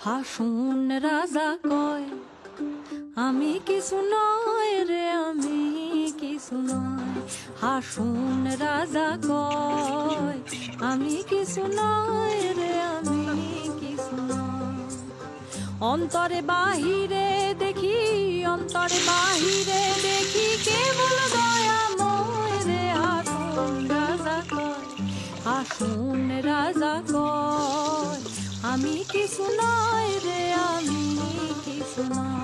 হাসুন রাজা কয় আমি কিছু নয় রে, আমি কিছু নয়। হাসুন রাজা কয় আমি কিছু নয় রে, আমি কিছু নয়। অন্তরে বাহিরে দেখি, অন্তরে বাহিরে দেখি কেবল দয়াময় রে। হাসুন রাজা কয়, হাসুন রাজা কয় আমি কিছু নয় রে, আমি কিছু নয়।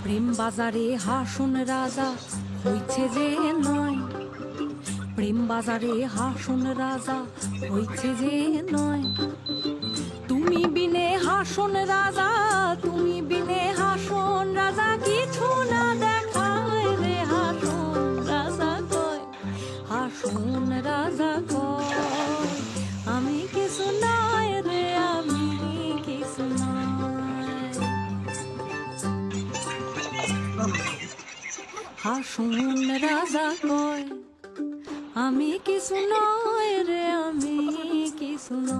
প্রেম বাজারে হাসুন রাজা হইছে যে নয়, প্রেম বাজারে হাসুন রাজা হইছে যে নয়। তুমি বিনে হাসুন রাজা, তুমি বিনে হাসুন রাজা কিছু না দেখায় রে। হাসুন রাজা কয়, হাসুন রাজা কয় আমি কিছু নয় রে, আমি কিছু নয়। হাসুন রাজা কয় আমি কিছু নয় রে, আমি কিছু নয়।